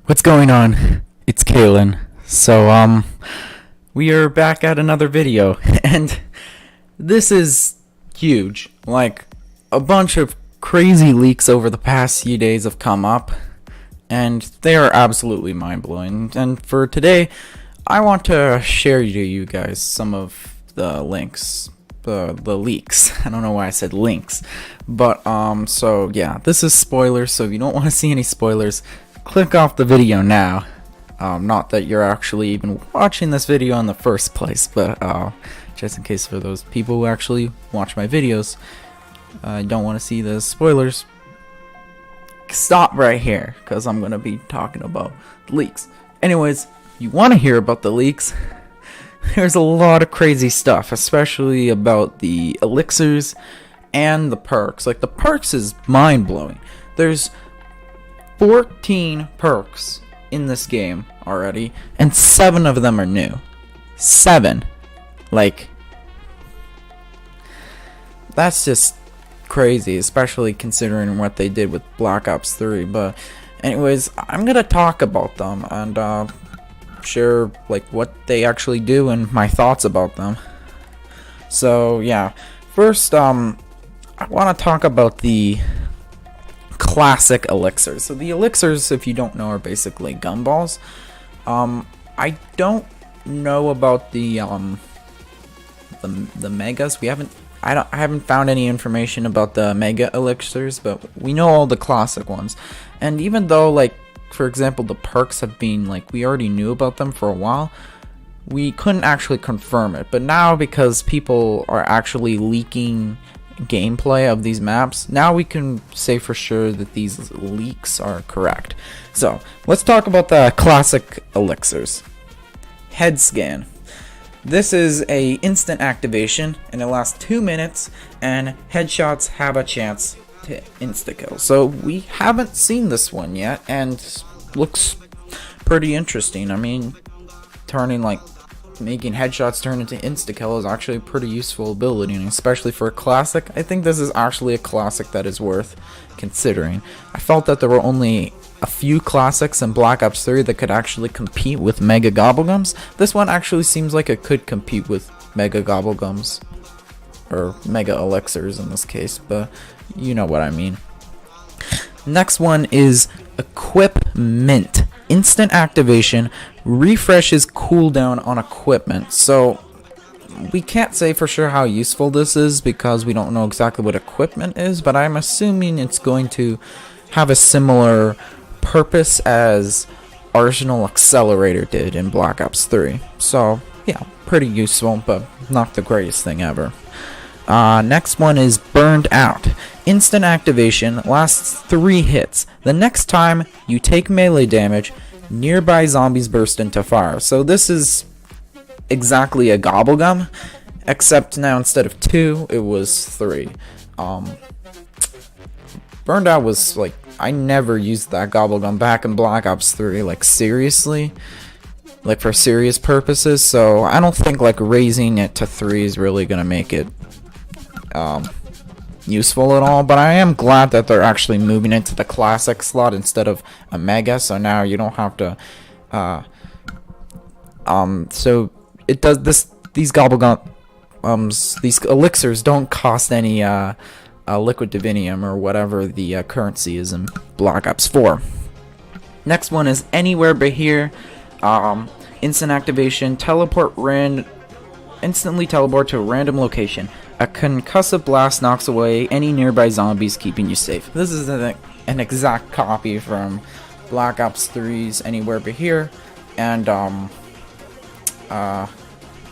What's going on? It's Kalen. We are back at another video, and this is huge. Like, a bunch of crazy leaks over the past few days have come up, and they are absolutely mind-blowing. And for today, I want to share to you guys some of the links. The leaks. I don't know why I said links. But, so yeah, this is spoilers, so if you don't want to see any spoilers, click off the video now. Not that you're actually even watching this video in the first place, but just in case for those people who actually watch my videos, don't want to see the spoilers, stop right here, because I'm going to be talking about leaks. Anyways, you want to hear about the leaks? There's a lot of crazy stuff, especially about the elixirs and the perks. Like, the perks is mind-blowing. There's 14 perks in this game already, and 7 of them are new. 7. Like, that's just crazy, especially considering what they did with Black Ops 3. But anyways, I'm gonna talk about them and share like what they actually do and my thoughts about them. So yeah, first I want to talk about the classic elixirs. So the elixirs, if you don't know, are basically gumballs. I don't know about the megas. I haven't found any information about the mega elixirs, but we know all the classic ones. And even though, like, for example, the perks have been, like, we already knew about them for a while, we couldn't actually confirm it. But now, because people are actually leaking gameplay of these maps, now we can say for sure that these leaks are correct. So let's talk about the classic elixirs. Head scan. This is a instant activation, and it lasts 2 minutes, and headshots have a chance to insta-kill. So we haven't seen this one yet, and looks pretty interesting. I mean, making headshots turn into insta-kill is actually a pretty useful ability, and especially for a classic, I think this is actually a classic that is worth considering. I felt that there were only a few classics in Black Ops 3 that could actually compete with Mega Gobblegums. This one actually seems like it could compete with Mega Gobblegums, or Mega Elixirs in this case, but you know what I mean. Next one is Equipment. Instant activation refreshes cooldown on equipment. So we can't say for sure how useful this is because we don't know exactly what equipment is, but I'm assuming it's going to have a similar purpose as Arsenal Accelerator did in Black Ops 3. So yeah, pretty useful, but not the greatest thing ever. Next one is Burned Out. Instant activation lasts 3 hits. The next time you take melee damage, nearby zombies burst into fire. So this is exactly a Gobblegum, except now instead of 2, it was 3. Burned Out was like, I never used that Gobblegum back in Black Ops 3, like seriously, like for serious purposes, so I don't think like raising it to 3 is really gonna make it useful at all. But I am glad that they're actually moving it to the classic slot instead of a mega, so now you don't have to so it does this, these Gobblegums, these elixirs don't cost any liquid divinium or whatever the currency is in Black Ops 4. Next one is Anywhere But Here. Instant activation, instantly teleport to a random location. A concussive blast knocks away any nearby zombies, keeping you safe. This is an exact copy from Black Ops 3's Anywhere But Here, and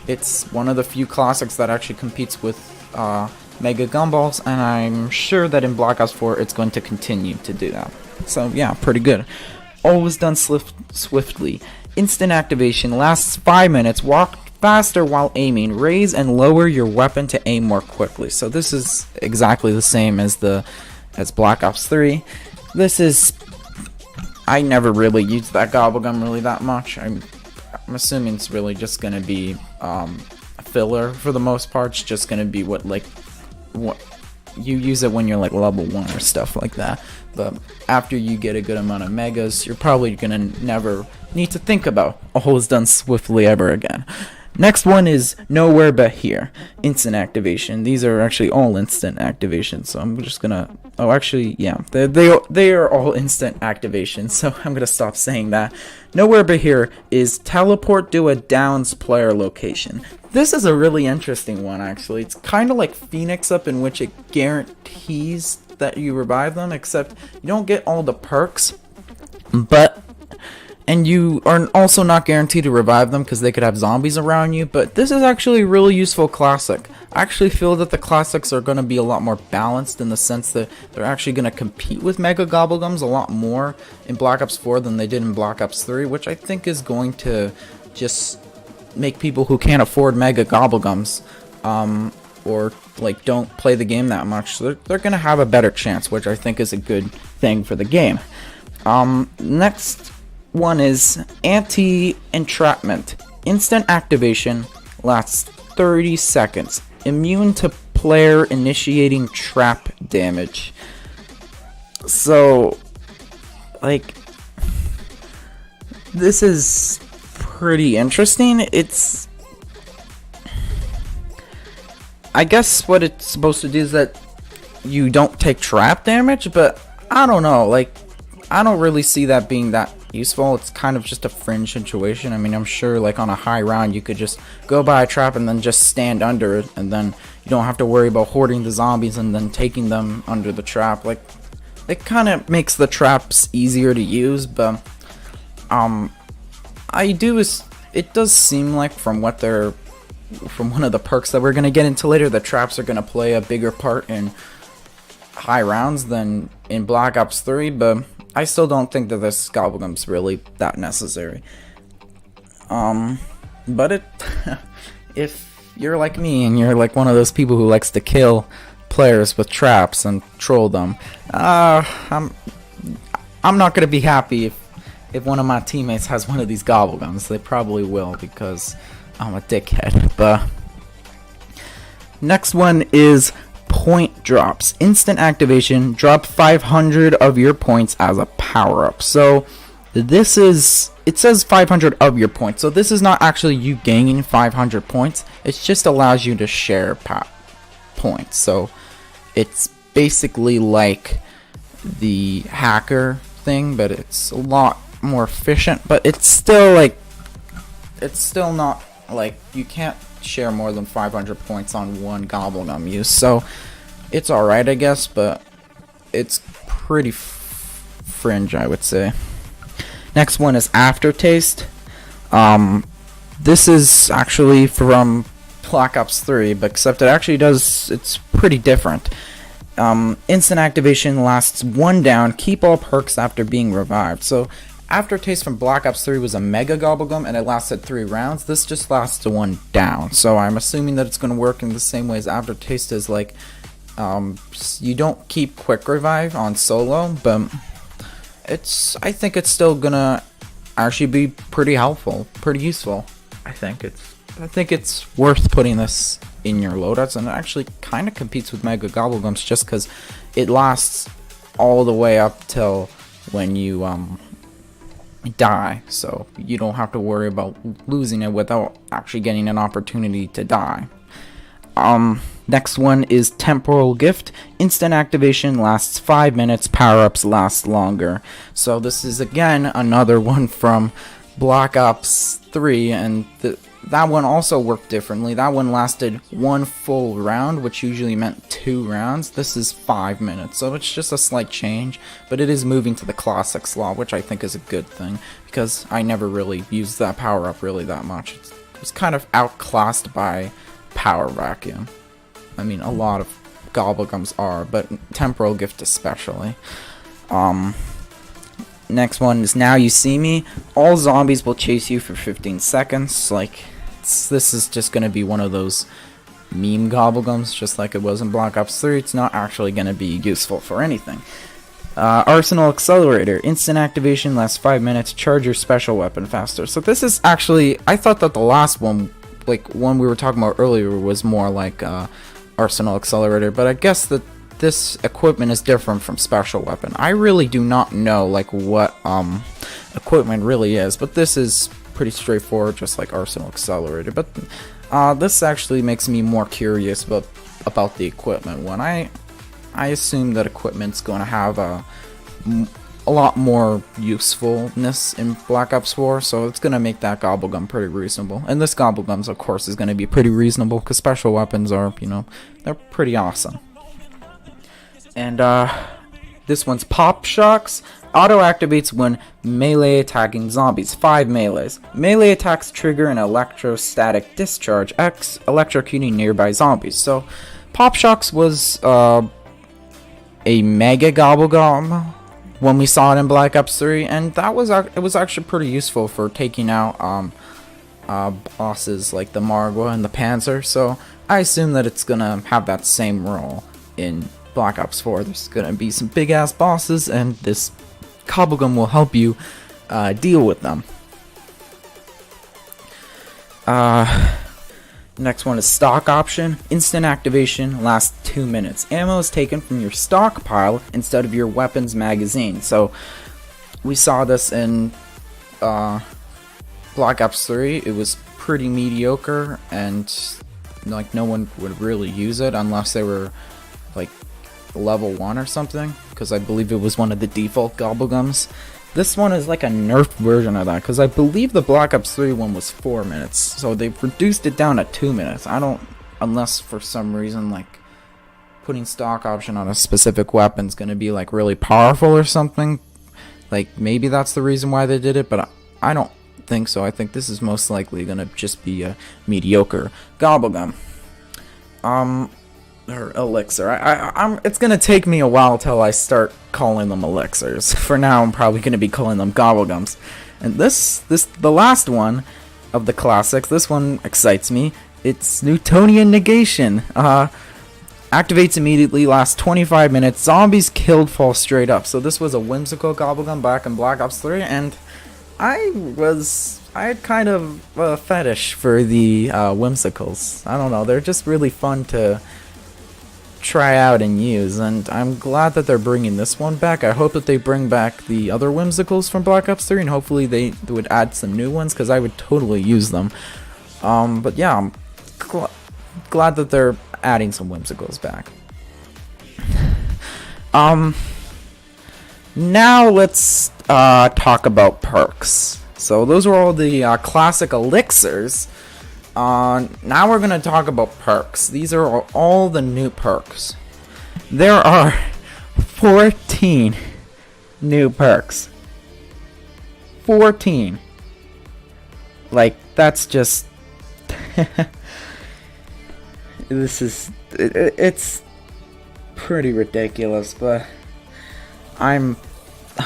it's one of the few classics that actually competes with Mega Gumballs, and I'm sure that in Black Ops 4 it's going to continue to do that. So yeah, pretty good. Always done swiftly. Instant activation lasts 5 minutes. Walk faster while aiming. Raise and lower your weapon to aim more quickly. So this is exactly the same as Black Ops 3. This is, I never really used that Gobblegum really that much. I'm assuming it's really just gonna be a filler for the most part. It's just gonna be what you use it when you're like level 1 or stuff like that. But after you get a good amount of megas, you're probably gonna never need to think about all is done swiftly ever again. Next one is Nowhere But Here, instant activation. These are actually all instant activations, so I'm just gonna, oh actually, yeah, they are all instant activations, so I'm gonna stop saying that. Nowhere But Here is teleport to a Downs player location. This is a really interesting one, actually. It's kind of like Phoenix Up, in which it guarantees that you revive them, except you don't get all the perks, and you are also not guaranteed to revive them because they could have zombies around you. But this is actually a really useful classic. I actually feel that the classics are going to be a lot more balanced, in the sense that they're actually going to compete with Mega Gobblegums a lot more in Black Ops 4 than they did in Black Ops 3, which I think is going to just make people who can't afford Mega Gobblegums or like don't play the game that much, so they're going to have a better chance, which I think is a good thing for the game. Next one is Anti-Entrapment. Instant activation, lasts 30 seconds. Immune to player initiating trap damage. So, like, this is pretty interesting. It's, I guess what it's supposed to do is that you don't take trap damage, but I don't know, like, I don't really see that being that useful. It's kind of just a fringe situation. I mean, I'm sure like on a high round you could just go by a trap and then just stand under it, and then you don't have to worry about hoarding the zombies and then taking them under the trap. Like, it kind of makes the traps easier to use, but it does seem like from one of the perks that we're going to get into later, the traps are going to play a bigger part in high rounds than in Black Ops 3, but I still don't think that this Gobblegum's really that necessary. But if you're like me and you're like one of those people who likes to kill players with traps and troll them, I'm not gonna be happy if one of my teammates has one of these Gobblegums. They probably will, because I'm a dickhead. But next one is Point Drops. Instant activation, drop 500 of your points as a power-up. So this is, it says 500 of your points, so this is not actually you gaining 500 points, it just allows you to share points. So it's basically like the hacker thing, but it's a lot more efficient. But it's still like, it's still not like, you can't share more than 500 points on one Gobblegum use, so it's alright, I guess, but it's pretty fringe, I would say. Next one is Aftertaste. This is actually from Black Ops 3, but except it actually does, it's pretty different. Instant activation, lasts 1 down, keep all perks after being revived. So Aftertaste from Black Ops 3 was a Mega Gobblegum and it lasted 3 rounds. This just lasts 1 down. So I'm assuming that it's going to work in the same way as Aftertaste is. Like, you don't keep quick revive on solo, but I think it's still gonna actually be pretty helpful, pretty useful. I think it's worth putting this in your loadouts, and it actually kind of competes with Mega Gobblegums just because it lasts all the way up till when you die, so you don't have to worry about losing it without actually getting an opportunity to die. Next one is Temporal Gift. Instant activation, lasts 5 minutes, power-ups last longer. So this is again another one from Black Ops 3, and that one also worked differently. That one lasted 1 full round, which usually meant 2 rounds. This is 5 minutes, so it's just a slight change, but it is moving to the classic slot, which I think is a good thing, because I never really used that power-up really that much. It was kind of outclassed by Power Vacuum. I mean, a lot of Gobblegums are, but Temporal Gift especially. Next one is Now You See Me. All zombies will chase you for 15 seconds. Like, this is just going to be one of those meme Gobblegums, just like it was in Black Ops 3. It's not actually going to be useful for anything. Arsenal Accelerator. Instant activation, lasts 5 minutes. Charge your special weapon faster. So this is actually, I thought that the last one, like one we were talking about earlier, was more like Arsenal Accelerator, but I guess that this equipment is different from special weapon. I really do not know like what equipment really is, but this is pretty straightforward, just like Arsenal Accelerator. But this actually makes me more curious about the equipment one. I assume that equipment's going to have a lot more usefulness in Black Ops 4, so it's going to make that Gobblegum pretty reasonable. And this Gobblegums, of course, is going to be pretty reasonable because special weapons are, you know, they're pretty awesome. And this one's Pop Shocks. Auto activates when melee attacking zombies. 5 melees. Melee attacks trigger an electrostatic discharge, X electrocuting nearby zombies. So, Pop Shocks was a mega Gobblegum when we saw it in Black Ops 3, and it was actually pretty useful for taking out bosses like the Margwa and the Panzer. So I assume that it's gonna have that same role in Black Ops 4. There's gonna be some big ass bosses, and this Gobblegum will help you deal with them. Next one is stock option. Instant activation lasts 2 minutes. Ammo is taken from your stockpile instead of your weapon's magazine. So we saw this in Black Ops 3. It was pretty mediocre, and like no one would really use it unless they were like level 1 or something, because I believe it was one of the default Gobblegums. This one is like a nerfed version of that, because I believe the Black Ops 3 one was 4 minutes, so they've reduced it down to 2 minutes. Unless for some reason like putting stock option on a specific weapon is going to be like really powerful or something. Like maybe that's the reason why they did it, but I don't think so. I think this is most likely going to just be a mediocre Gobblegum. Or elixir. It's gonna take me a while till I start calling them elixirs. For now, I'm probably gonna be calling them Gobblegums. And the last one of the classics. This one excites me. It's Newtonian Negation. Activates immediately, lasts 25 minutes. Zombies killed fall straight up. So this was a whimsical Gobblegum back in Black Ops 3, and I had kind of a fetish for the whimsicals. I don't know. They're just really fun to try out and use, and I'm glad that they're bringing this one back. I hope that they bring back the other whimsicals from Black Ops 3, and hopefully they would add some new ones, because I would totally use them. But yeah, I'm glad that they're adding some whimsicals back. Now let's talk about perks. So those were all the classic elixirs. Now we're going to talk about perks. These are all the new perks. There are 14 new perks. 14. Like, that's just... It's pretty ridiculous, but I'm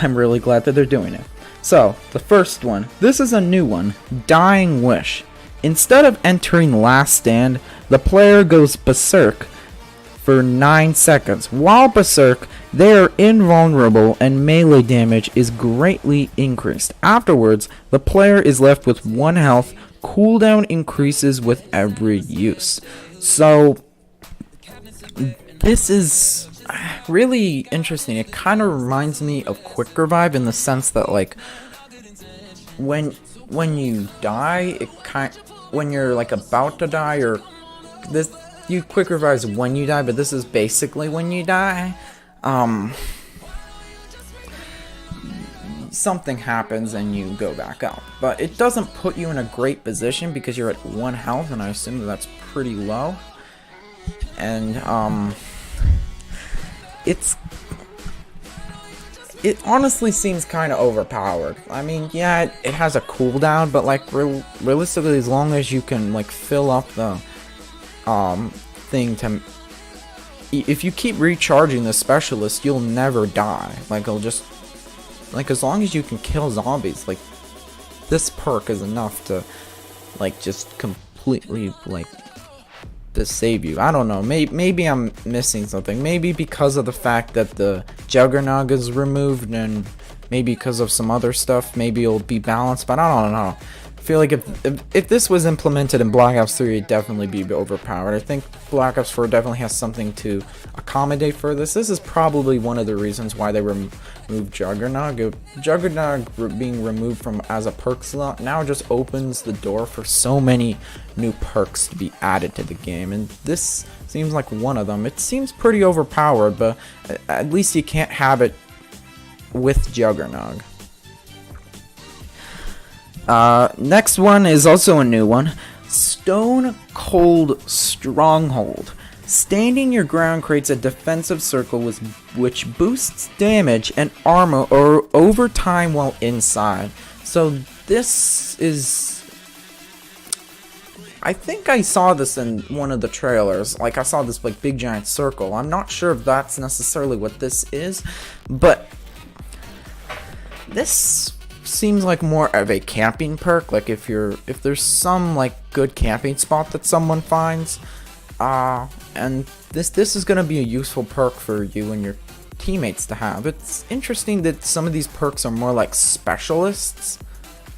really glad that they're doing it. So, the first one. This is a new one. Dying Wish. Instead of entering Last Stand, the player goes berserk for 9 seconds. While berserk, they are invulnerable and melee damage is greatly increased. Afterwards, the player is left with 1 health. Cooldown increases with every use. So, this is really interesting. It kind of reminds me of Quick Revive in the sense that, like, when you die, when you're like about to die, or this, you quick revives when you die, but this is basically when you die. Something happens and you go back up, but it doesn't put you in a great position because you're at 1 health, and I assume that's pretty low. And it honestly seems kind of overpowered. I mean, yeah, it has a cooldown, but like realistically, as long as you can like fill up the thing to, if you keep recharging the specialist, you'll never die. Like, it'll just, like, as long as you can kill zombies, like, this perk is enough to like just completely like to save you. I don't know, maybe I'm missing something. Maybe because of the fact that the Juggernog is removed, and maybe because of some other stuff, maybe it'll be balanced, but I don't know. I feel like if this was implemented in Black Ops 3, it'd definitely be overpowered. I think Black Ops 4 definitely has something to accommodate for this. This is probably one of the reasons why they removed Juggernog. Juggernog being removed from as a perk slot now just opens the door for so many new perks to be added to the game, and this seems like one of them. It seems pretty overpowered, but at least you can't have it with Juggernog. Next one is also a new one. Stone Cold Stronghold. Standing your ground creates a defensive circle which boosts damage and armor or over time while inside. So this is... I think I saw this in one of the trailers. Like, I saw this like big giant circle. I'm not sure if that's necessarily what this is, but this seems like more of a camping perk. Like if there's some like good camping spot that someone finds, and this is gonna be a useful perk for you and your teammates to have. It's interesting that some of these perks are more like specialists,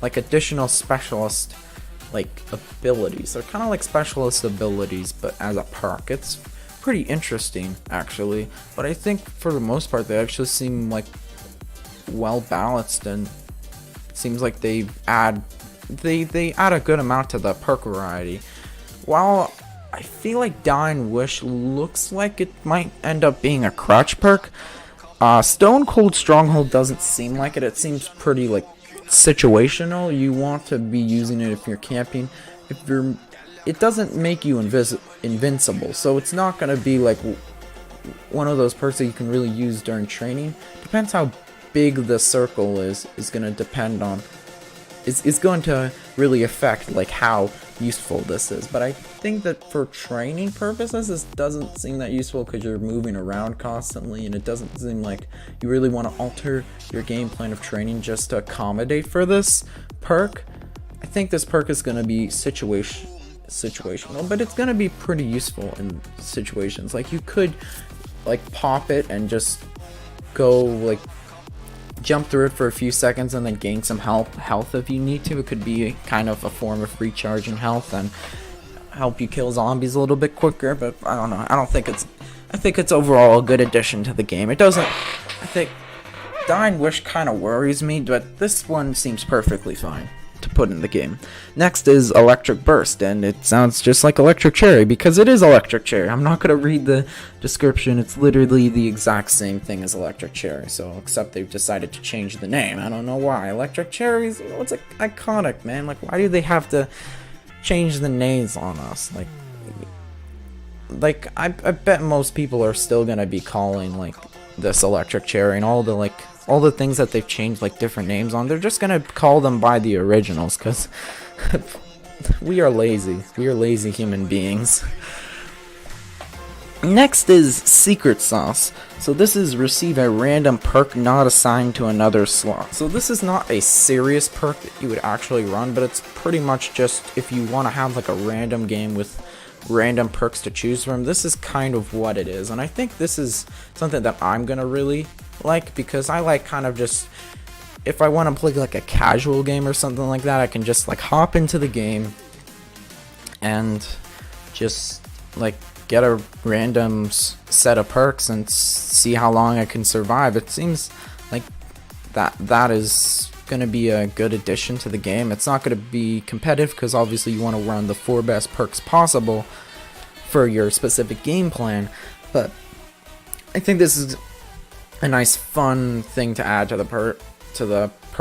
like additional specialist like abilities. They're kind of like specialist abilities, but as a perk. It's pretty interesting actually, but I think for the most part they actually seem like well balanced, and seems like they add a good amount to the perk variety. While I feel like Dying Wish looks like it might end up being a crutch perk, Stone Cold Stronghold doesn't seem like it. It seems pretty like situational. You want to be using it if you're camping. It doesn't make you invincible, so it's not gonna be like one of those perks that you can really use during training. Depends how big the circle is going to depend on, it's going to really affect like how useful this is. But I think that for training purposes this doesn't seem that useful because you're moving around constantly, and it doesn't seem like you really want to alter your game plan of training just to accommodate for this perk. I think this perk is going to be situational, but it's going to be pretty useful in situations. Like you could like pop it and just go like jump through it for a few seconds and then gain some health if you need to. It could be kind of a form of recharging health and help you kill zombies a little bit quicker, but I don't know. I think it's overall a good addition to the game. It doesn't, I think Dying Wish kind of worries me, but this one seems perfectly fine to put in the game. Next is Electric Burst, and it sounds just like Electric Cherry because it is Electric Cherry. I'm not gonna read the description. It's literally the exact same thing as Electric Cherry, so except they've decided to change the name. I don't know why. Electric Cherries, it's like iconic, man. Like, why do they have to change the names on us? Like I bet most people are still gonna be calling like this Electric Cherry, and all the things that they've changed like different names on, they're just gonna call them by the originals because we are lazy human beings. Next is Secret Sauce. So this is receive a random perk not assigned to another slot. So this is not a serious perk that you would actually run, but it's pretty much just if you want to have like a random game with random perks to choose from, this is kind of what it is. And I think this is something that I'm gonna really like, because I like kind of just, if I want to play like a casual game or something like that, I can just like hop into the game and just like get a random set of perks and see how long I can survive. It seems like that is gonna be a good addition to the game. It's not gonna be competitive because obviously you want to run the 4 best perks possible for your specific game plan, but I think this is a nice fun thing to add to the perk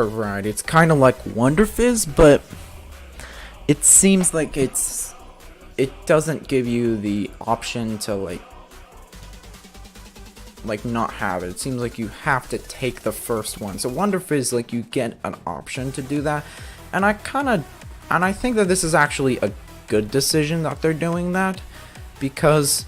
variety. It's kind of like Wonder Fizz, but it seems like it doesn't give you the option to like not have it. It seems like you have to take the first one. So Wonder Fizz, like, you get an option to do that, and I think that this is actually a good decision that they're doing that, because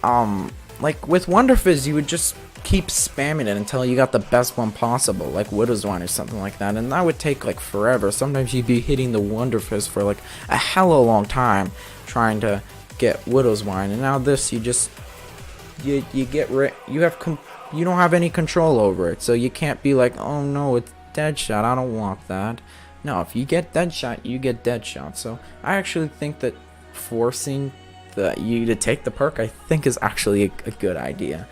like with Wonder Fizz you would just keep spamming it until you got the best one possible, like Widow's Wine or something like that, and that would take like forever. Sometimes you'd be hitting the Wonder Fizz for like a hella long time trying to get Widow's Wine, and now this you don't have any control over it, so you can't be like, oh no, it's Deadshot, I don't want that. No, if you get Deadshot, you get Deadshot. So I actually think that forcing you to take the perk, I think, is actually a good idea.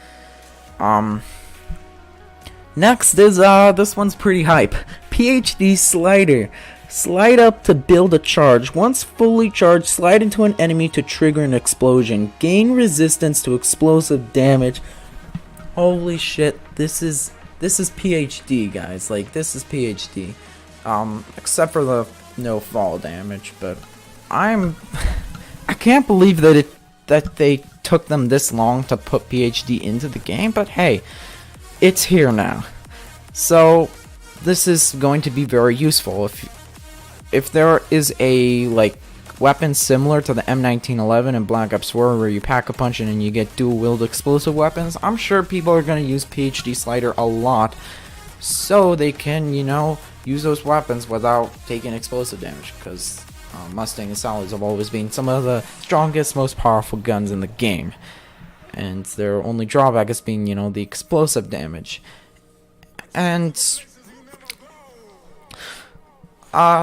Next is this one's pretty hype. PhD Slider. Slide up to build a charge. Once fully charged, slide into an enemy to trigger an explosion. Gain resistance to explosive damage. Holy shit, this is PhD, guys. Like, this is PhD. Except for the no fall damage, but I can't believe that they took them this long to put PhD into the game, but hey, it's here now. So this is going to be very useful. If there is a weapon similar to the M1911 and Black Ops 4 where you pack a punch in and you get dual wield explosive weapons, I'm sure people are going to use PhD Slider a lot so they can, use those weapons without taking explosive damage, because Mustang and Salads have always been some of the strongest, most powerful guns in the game, and their only drawback is being, the explosive damage. And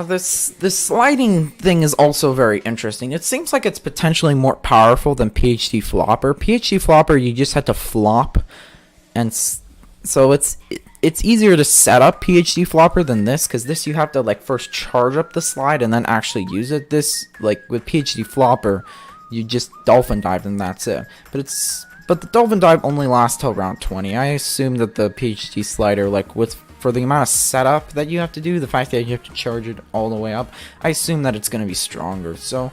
this sliding thing is also very interesting. It seems like it's potentially more powerful than PhD Flopper. PhD Flopper, you just had to flop, and so it's easier to set up PhD Flopper than this, because this you have to first charge up the slide and then actually use it. This, with PhD Flopper, you just dolphin dive and that's it. But the dolphin dive only lasts till round 20. I assume that the PhD Slider, for the amount of setup that you have to do, the fact that you have to charge it all the way up, I assume that it's going to be stronger. So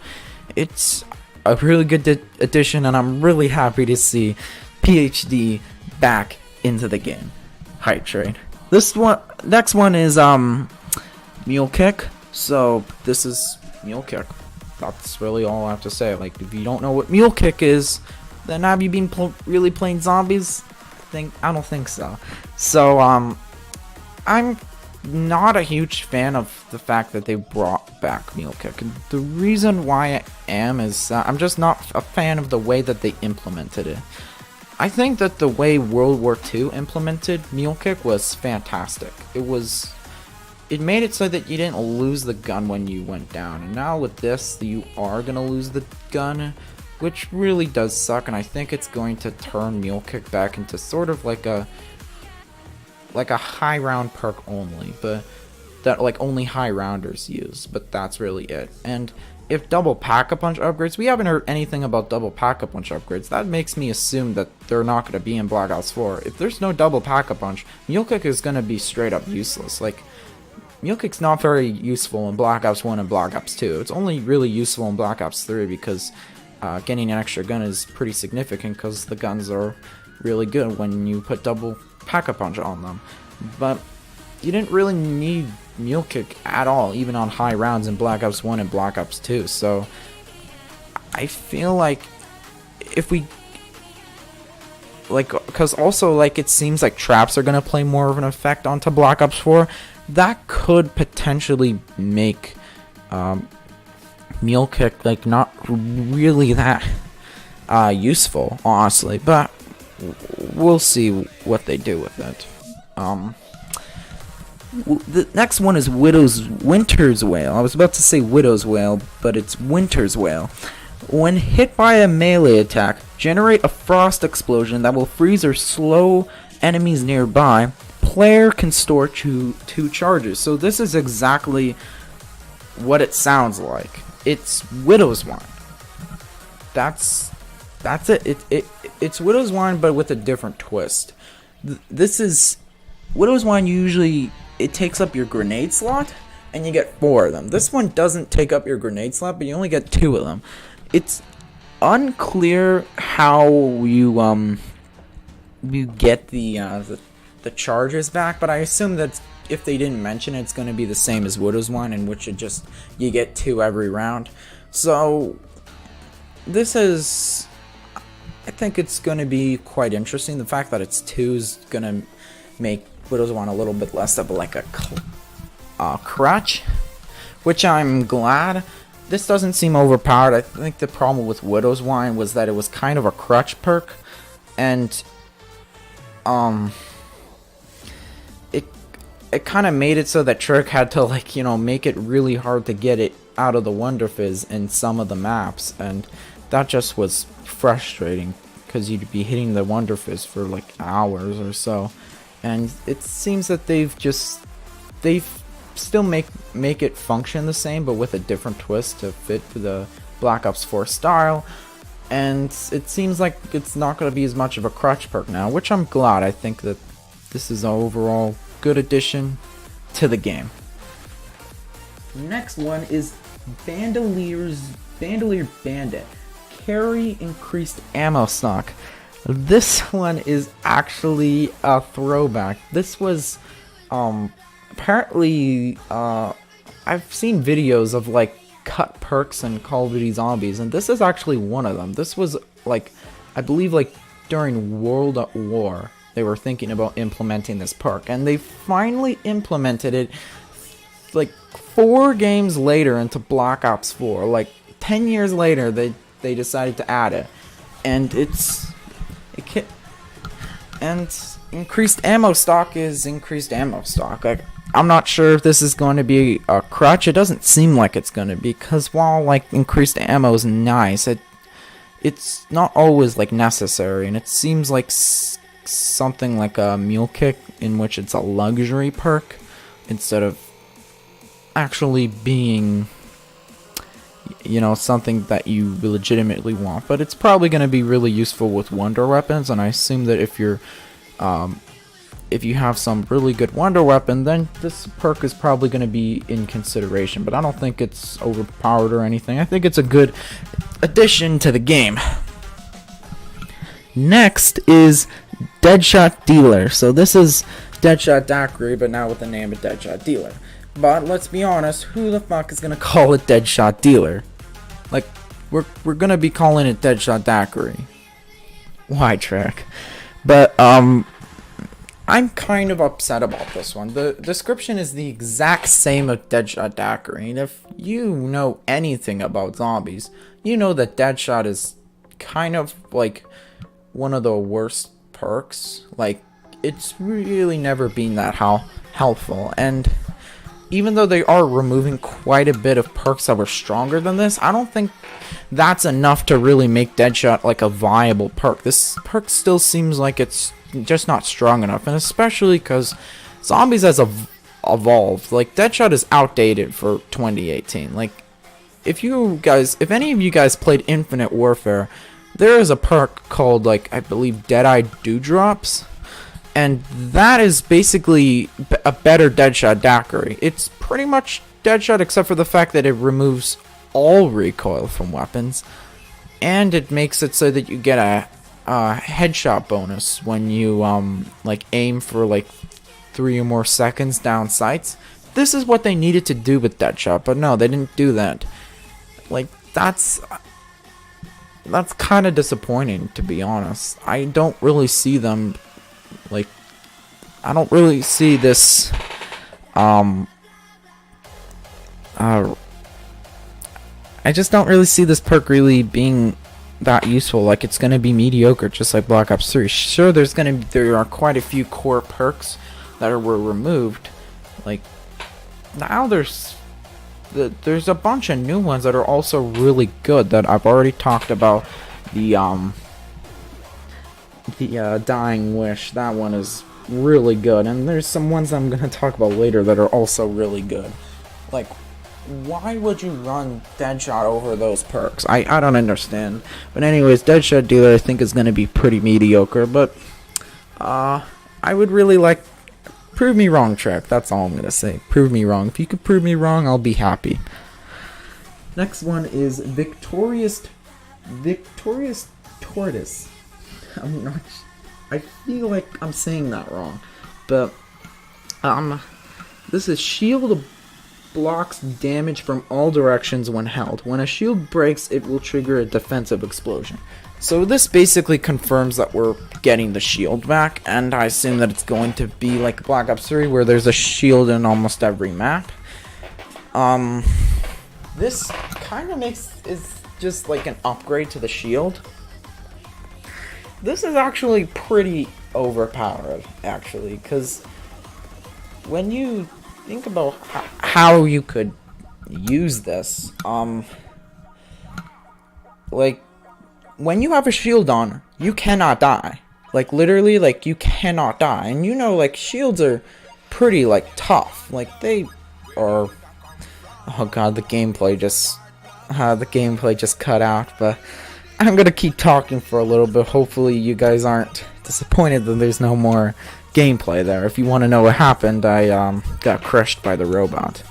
it's a really good addition, and I'm really happy to see PhD back into the game. Hype train. Next one is Mule Kick. So this is Mule Kick. That's really all I have to say. If you don't know what Mule Kick is, then have you been really playing zombies? I don't think so. So I'm not a huge fan of the fact that they brought back Mule Kick. And the reason why I am is I'm just not a fan of the way that they implemented it. I think that the way World War II implemented Mule Kick was fantastic. It made it so that you didn't lose the gun when you went down. And now with this, you are going to lose the gun, which really does suck. And I think it's going to turn Mule Kick back into sort of like a high round perk only, but that only high rounders use, but that's really it. And if double pack-a-punch upgrades, we haven't heard anything about double pack-a-punch upgrades. That makes me assume that they're not going to be in Black Ops 4. If there's no double pack-a-punch, Mule Kick is going to be straight up useless. Mule Kick's not very useful in Black Ops 1 and Black Ops 2. It's only really useful in Black Ops 3 because getting an extra gun is pretty significant, because the guns are really good when you put double pack-a-punch on them. But you didn't really need Mule Kick at all, even on high rounds in Black Ops 1 and Black Ops 2. So I feel like if we because also it seems like traps are gonna play more of an effect onto Black Ops 4, that could potentially make Mule Kick not really that useful, honestly, but we'll see what they do with it. The next one is Winter's Wail. I was about to say Widow's Wail, but it's Winter's Wail. When hit by a melee attack, generate a frost explosion that will freeze or slow enemies nearby. Player can store two charges. So this is exactly what it sounds like. It's Widow's Wine. That's it. It's Widow's Wine, but with a different twist. This is Widow's Wine. Usually it takes up your grenade slot, and you get 4 of them. This one doesn't take up your grenade slot, but you only get 2 of them. It's unclear how you get the charges back, but I assume that if they didn't mention it, it's going to be the same as Widow's Wine, in which you get 2 every round. So this is, I think it's going to be quite interesting. The fact that it's 2 is going to make Widow's Wine a little bit less of a crutch, which I'm glad. This doesn't seem overpowered. I think the problem with Widow's Wine was that it was kind of a crutch perk, it kind of made it so that Trick had to, like, make it really hard to get it out of the Wonder Fizz in some of the maps, and that just was frustrating because you'd be hitting the Wonder Fizz for like hours or so. And it seems that they've still make it function the same, but with a different twist to fit the Black Ops 4 style. And it seems like it's not going to be as much of a crutch perk now, which I'm glad. I think that this is an overall good addition to the game. Next one is Bandolier Bandit. Carry increased ammo stock. This one is actually a throwback. This was apparently I've seen videos of like cut perks in Call of Duty Zombies, and this is actually one of them. This was like, I believe, like during World at War they were thinking about implementing this perk, and they finally implemented it like 4 games later into Black Ops 4. Like 10 years later they decided to add it, and increased ammo stock is increased ammo stock. Like, I'm not sure if this is going to be a crutch. It doesn't seem like it's going to be, because while like increased ammo is nice, it's not always like necessary, and it seems like something like a mule kick, in which it's a luxury perk instead of actually being, something that you legitimately want. But it's probably going to be really useful with wonder weapons, and I assume that if you have some really good wonder weapon, then this perk is probably going to be in consideration. But I don't think it's overpowered or anything. I think it's a good addition to the game. Next is Deadshot Dealer. So this is Deadshot Daiquiri, but now with the name of Deadshot Dealer. But let's be honest, who the fuck is going to call it Deadshot Dealer? Like, we're going to be calling it Deadshot Daiquiri. Why, Trek? But I'm kind of upset about this one. The description is the exact same of Deadshot Daiquiri, and if you know anything about zombies, you know that Deadshot is kind of like one of the worst perks. Like, it's really never been that helpful, and even though they are removing quite a bit of perks that were stronger than this, I don't think that's enough to really make Deadshot like a viable perk. This perk still seems like it's just not strong enough, and especially because Zombies has evolved. Like, Deadshot is outdated for 2018. Like, if any of you guys played Infinite Warfare, there is a perk called, like, I believe Deadeye Dewdrops, and that is basically a better Deadshot Daiquiri. It's pretty much Deadshot except for the fact that it removes all recoil from weapons, and it makes it so that you get a headshot bonus when you like aim for like 3 or more seconds down sights. This is what they needed to do with Deadshot, but no, they didn't do that. Like, that's kind of disappointing, to be honest. I don't really see them, like, I don't really see this I just don't really see this perk really being that useful. Like, it's going to be mediocre, just like Black Ops 3. Sure, there are quite a few core perks that were removed. Like, now there's a bunch of new ones that are also really good that I've already talked about. The Dying Wish, that one is really good, and there's some ones I'm going to talk about later that are also really good. Like, why would you run Deadshot over those perks? I don't understand. But anyways, Deadshot Dealer I think is going to be pretty mediocre, but I would really like... Prove me wrong, Trek. That's all I'm going to say. Prove me wrong. If you could prove me wrong, I'll be happy. Next one is Victorious Tortoise. I feel like I'm saying that wrong. But this is shield blocks damage from all directions when held. When a shield breaks, it will trigger a defensive explosion. So this basically confirms that we're getting the shield back, and I assume that it's going to be like Black Ops 3 where there's a shield in almost every map. This kind of is just like an upgrade to the shield. This is actually pretty overpowered, actually, because when you think about how you could use this, like, when you have a shield on, you cannot die. Like, literally, like, you cannot die. And you know, like, shields are pretty, like, tough. Like, they are... Oh god, the gameplay just cut out, but I'm gonna keep talking for a little bit. Hopefully you guys aren't disappointed that there's no more gameplay there. If you want to know what happened, I got crushed by the robot.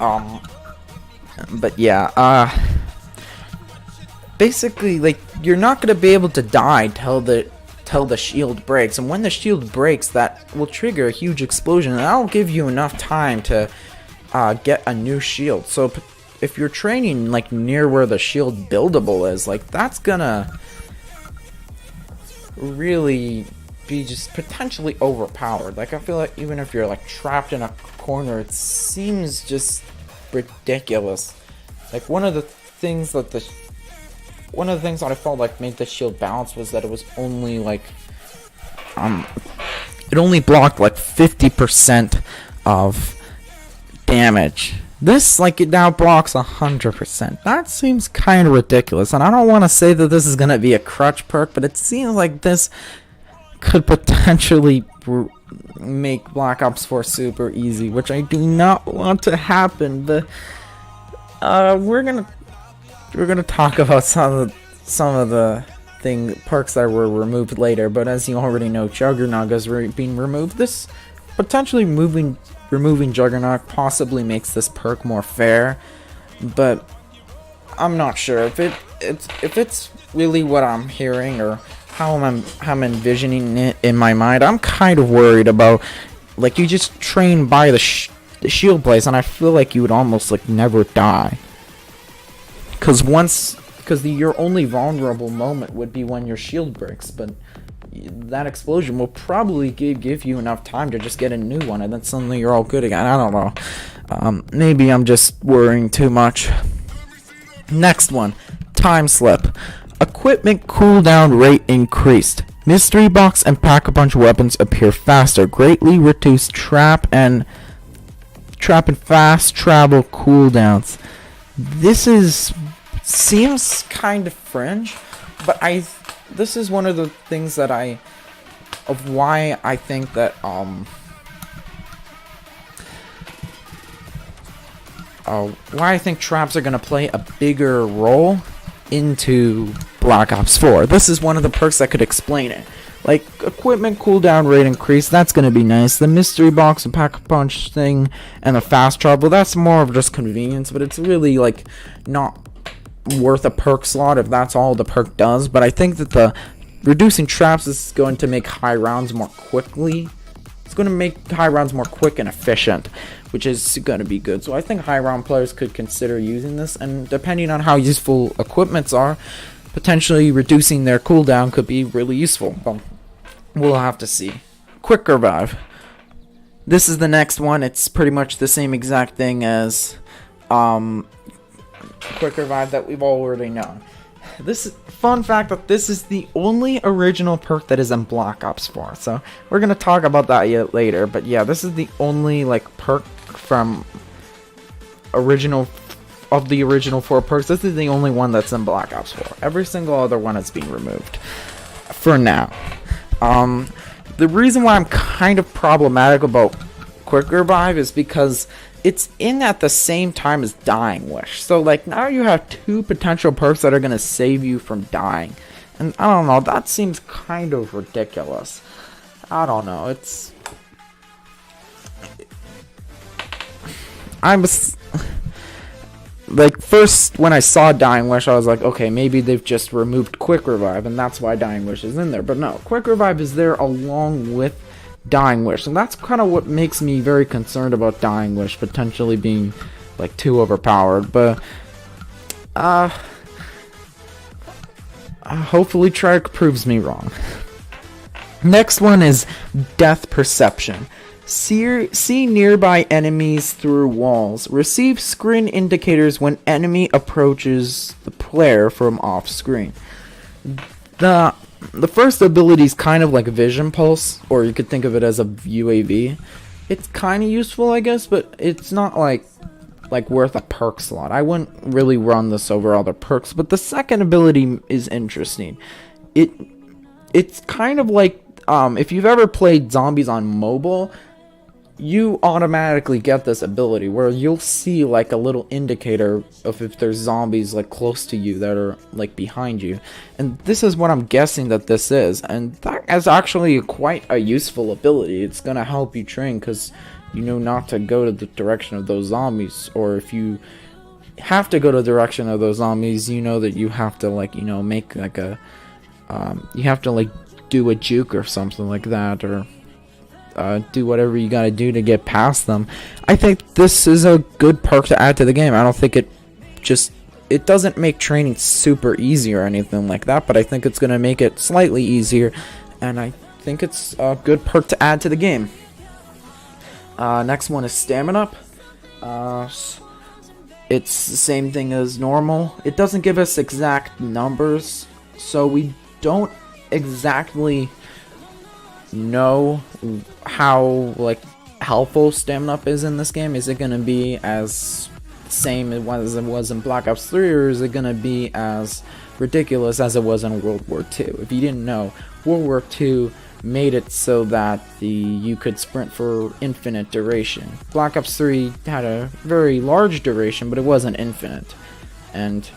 But yeah, basically, like, you're not gonna be able to die till the shield breaks, and when the shield breaks, that will trigger a huge explosion, and that'll give you enough time to get a new shield. So if you're training like near where the shield buildable is, like, that's gonna really be just potentially overpowered. Like, I feel like even if you're like trapped in a corner, it seems just ridiculous. Like, one of the things that I felt like made the shield balance was that it was only like it only blocked like 50% of damage. This, like, it now blocks 100%. That seems kind of ridiculous, and I don't want to say that this is gonna be a crutch perk, but it seems like this could potentially make Black Ops 4 super easy, which I do not want to happen. But we're gonna talk about some of the perks that were removed later. But as you already know, Juggernaut is being removed. This potentially removing Juggernaut possibly makes this perk more fair, but I'm not sure if it's really what I'm hearing or how I'm envisioning it in my mind. I'm kind of worried about, like, you just train by the shield place, and I feel like you would almost like never die, because your only vulnerable moment would be when your shield breaks, but that explosion will probably give you enough time to just get a new one, and then suddenly you're all good again. I don't know. Maybe I'm just worrying too much. Next one, Time Slip. Equipment cooldown rate increased. Mystery box and pack-a-punch weapons appear faster. Greatly reduced trap and fast travel cooldowns. This seems kind of fringe, but this is one of the things that why I think that why I think traps are gonna play a bigger role into Black Ops 4. This is one of the perks that could explain it. Like, equipment cooldown rate increase, that's gonna be nice. The mystery box and pack-a-punch thing and the fast travel, that's more of just convenience, but it's really, like, not worth a perk slot if that's all the perk does. But I think that the reducing traps is going to make high rounds more quickly. It's going to make high rounds more quick and efficient, which is going to be good. So I think high round players could consider using this, and depending on how useful equipments are, potentially reducing their cooldown could be really useful. Well, we'll have to see. Quick Revive. This is the next one. It's pretty much the same exact thing as Quick Revive that we've already known. This is fun fact that this is the only original perk that is in Black Ops 4. So we're gonna talk about that yet later. But yeah, this is the only like perk from the original 4 perks. This is the only one that's in Black Ops 4. Every single other one has been removed for now. The reason why I'm kind of problematic about Quick Revive is because it's in at the same time as Dying Wish. So, like, now you have 2 potential perks that are going to save you from dying. And I don't know, that seems kind of ridiculous. I don't know, I was... Like, first, when I saw Dying Wish, I was like, okay, maybe they've just removed Quick Revive, and that's why Dying Wish is in there. But no, Quick Revive is there along with Dying Wish, and that's kind of what makes me very concerned about Dying Wish potentially being like too overpowered. But hopefully Treyarch proves me wrong. Next one is Death Perception. See nearby enemies through walls. Receive screen indicators when enemy approaches the player from off screen. The the first ability is kind of like Vision Pulse, or you could think of it as a UAV. It's kind of useful, I guess, but it's not like worth a perk slot. I wouldn't really run this over other perks, but the second ability is interesting. It's kind of like if you've ever played zombies on mobile, you automatically get this ability where you'll see like a little indicator of if there's zombies like close to you that are like behind you, and this is what I'm guessing that this is, and that is actually quite a useful ability. It's gonna help you train because you know not to go to the direction of those zombies, or if you have to go to the direction of those zombies, you know that you have to like, you know, make like a you have to like do a juke or something like that, or do whatever you gotta do to get past them. I think this is a good perk to add to the game. I don't think it doesn't make training super easy or anything like that, but I think it's gonna make it slightly easier, and I think it's a good perk to add to the game. Next one is Stamina Up. It's the same thing as normal. It doesn't give us exact numbers, so we don't exactly know how like helpful Stamina Up is in this game. Is it gonna be as same as it was in Black Ops 3, or is it gonna be as ridiculous as it was in World War II? If you didn't know, World War II made it so that you could sprint for infinite duration. Black Ops 3 had a very large duration, but it wasn't infinite, and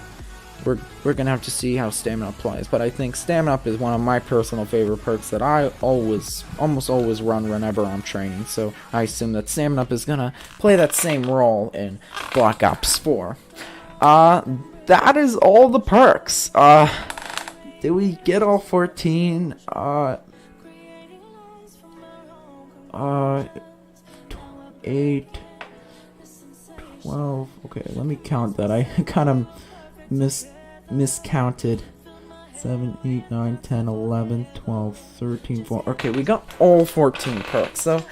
we're gonna have to see how Stamina Up applies. But I think Stamina Up is one of my personal favorite perks that I almost always run whenever I'm training, so I assume that Stamina Up is gonna play that same role in Black Ops 4. That is all the perks. Did we get all 14? 8, 12. Okay, let me count that. I kind of miscounted. 7, 8, 9, 10, 11, 12, 13, 14. Okay, we got all 14 perks. So,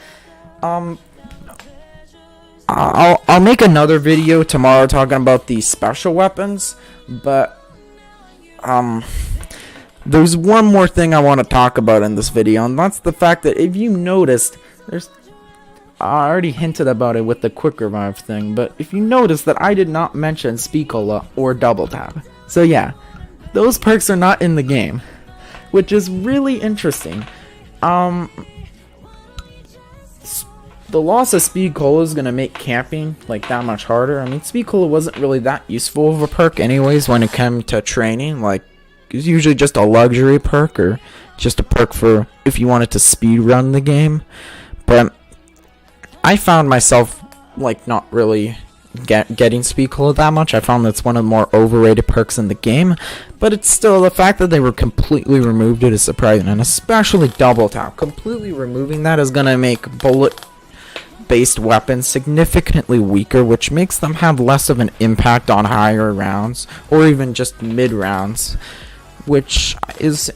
I'll make another video tomorrow talking about the special weapons, but there's one more thing I want to talk about in this video, and that's the fact that if you noticed, I already hinted about it with the quick revive thing, but if you notice that I did not mention Speed Cola or Double Tap. So yeah, those perks are not in the game, which is really interesting. The loss of Speed Cola is going to make camping like that much harder. I mean, Speed Cola wasn't really that useful of a perk anyways when it came to training. Like, it's usually just a luxury perk, or just a perk for if you wanted to speed run the game. But I found myself like not really getting Speed Cola that much. I found that's one of the more overrated perks in the game, but it's still, the fact that they were completely removed it is surprising, and especially Double Tap. Completely removing that is gonna make bullet based weapons significantly weaker, which makes them have less of an impact on higher rounds or even just mid rounds, which is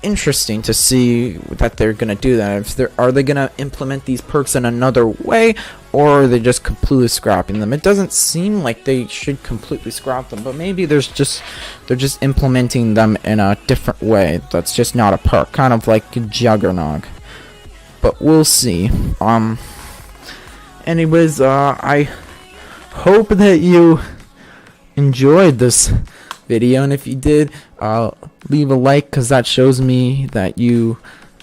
interesting to see that they're gonna do that. Are they gonna implement these perks in another way, or are they just completely scrapping them? It doesn't seem like they should completely scrap them, but maybe they're just implementing them in a different way that's just not a perk, kind of like Juggernog. But we'll see. Anyways, I hope that you enjoyed this video, and if you did, leave a like, because that shows me that you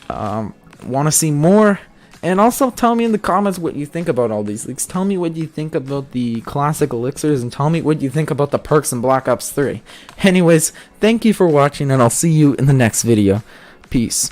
want to see more. And also tell me in the comments what you think about all these leaks. Tell me what you think about the classic elixirs, and tell me what you think about the perks in Black Ops 3. Anyways, thank you for watching, and I'll see you in the next video. Peace.